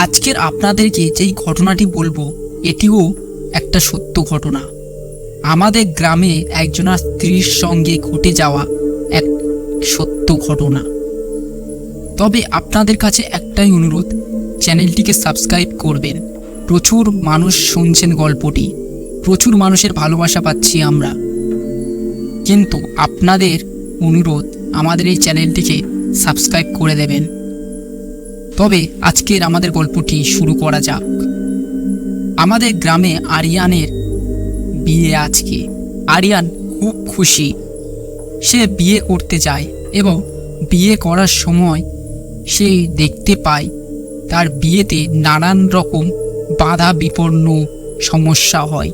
আজকের আপনাদেরকে যেই ঘটনাটি বলবো এটিও একটা সত্য ঘটনা। আমাদের গ্রামে একজনের স্ত্রীর সঙ্গে ঘটে যাওয়া এক সত্য ঘটনা। তবে আপনাদের কাছে একটাই অনুরোধ, চ্যানেলটিকে সাবস্ক্রাইব করবেন। প্রচুর মানুষ শুনছেন গল্পটি, প্রচুর মানুষের ভালোবাসা পাচ্ছি আমরা, কিন্তু আপনাদের অনুরোধ আমাদের এই চ্যানেলটিকে সাবস্ক্রাইব করে দেবেন। তবে আজকের আমাদের গল্পটি শুরু করা যাক। আমাদের গ্রামে আরিয়ানের বিয়ে আজকে। আরিয়ান খুব খুশি। সে বিয়ে করতে যায় এবং বিয়ে করার সময় সে দেখতে পায় তার বিয়েতে নানান রকম বাধা বিপন্ন সমস্যা হয়।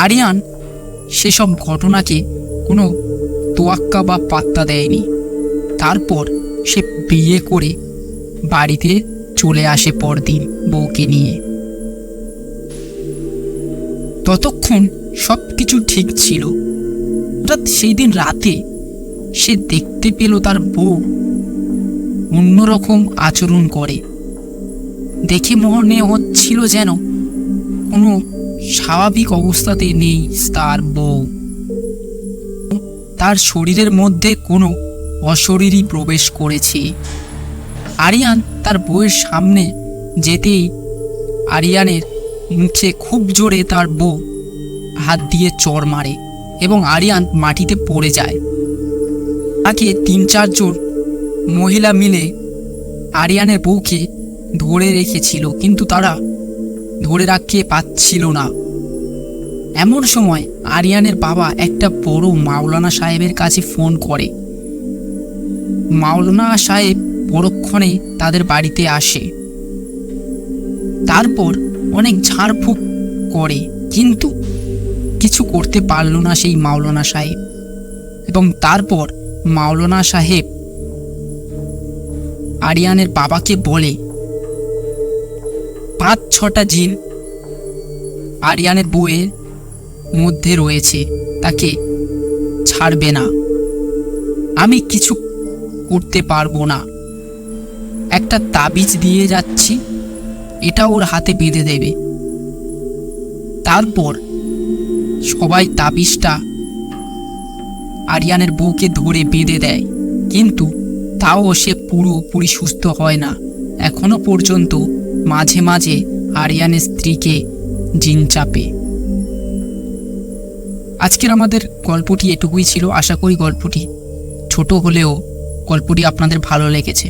আরিয়ান সেসব ঘটনাকে কোনো তোয়াক্কা বা পাত্তা দেয়নি। তারপর সে বিয়ে করে বাড়িতে চলে আসে পরদিন বউকে নিয়ে। ততক্ষণ সব কিছু ঠিক ছিল। হঠাৎ সেই দিন রাতে সে দেখতে পেল তার বউ অন্যরকম আচরণ করে। দেখে মনে হচ্ছিল যেন কোনো স্বাভাবিক অবস্থাতে নেই তার বউ। তার শরীরের মধ্যে কোনো অশরীরই প্রবেশ করেছে। আরিয়ান তার বউয়ের সামনে যেতেই আরিয়ানের মুখে খুব জোরে তার বউ হাত দিয়ে চড় মারে এবং আরিয়ান মাটিতে পড়ে যায়। তাকে 3-4 জন মহিলা মিলে আরিয়ানের বউকে ধরে রেখেছিল, কিন্তু তারা ধরে রাখতে পারছিল না। এমন সময় আরিয়ানের বাবা একটা বড় মাওলানা সাহেবের কাছে ফোন করে। মাওলানা সাহেব পরক্ষণে তাদের বাড়িতে আসে। তারপর অনেক ঝাড়ফুঁক করে, কিন্তু কিছু করতে পারল না সেই মাওলানা সাহেব। এবং তারপর মাওলানা সাহেব আরিয়ানের বাবাকে বলে 5-6টা জিন আরিয়ানের বউয়ের মধ্যে রয়েছে, তাকে ছাড়বে না। আমি কিছু করতে পারবো না, একটা তাবিজ দিয়ে যাচ্ছি, এটা ওর হাতে বেঁধে দেবে। তারপর সবাই তাবিজটা আরিয়ানের বউকে ধরে বেঁধে দেয়, কিন্তু তাও সে পুরোপুরি সুস্থ হয় না। এখনো পর্যন্ত মাঝে মাঝে আরিয়ানের স্ত্রীকে জিন চাপে। আজকের আমাদের গল্পটি এটুকুই ছিল। আশা করি গল্পটি ছোট হলেও গল্পটি আপনাদের ভালো লেগেছে।